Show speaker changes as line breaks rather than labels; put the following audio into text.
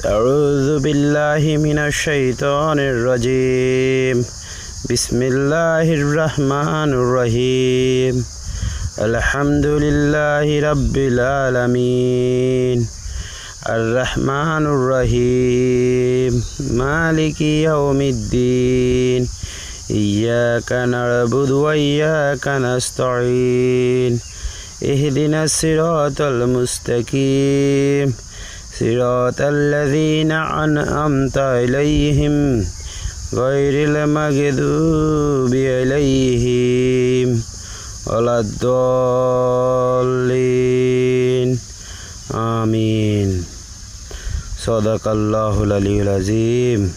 أعوذ بالله من الشيطان الرجيم بسم الله الرحمن الرحيم الحمد لله رب العالمين الرحمن الرحيم مالك يوم الدين إياك نعبد وإياك نستعين اهدنا الصراط المستقيم صراط الذين أنعمت عليهم غير المغضوب عليهم ولا الضالين آمين صدق الله العلي العظيم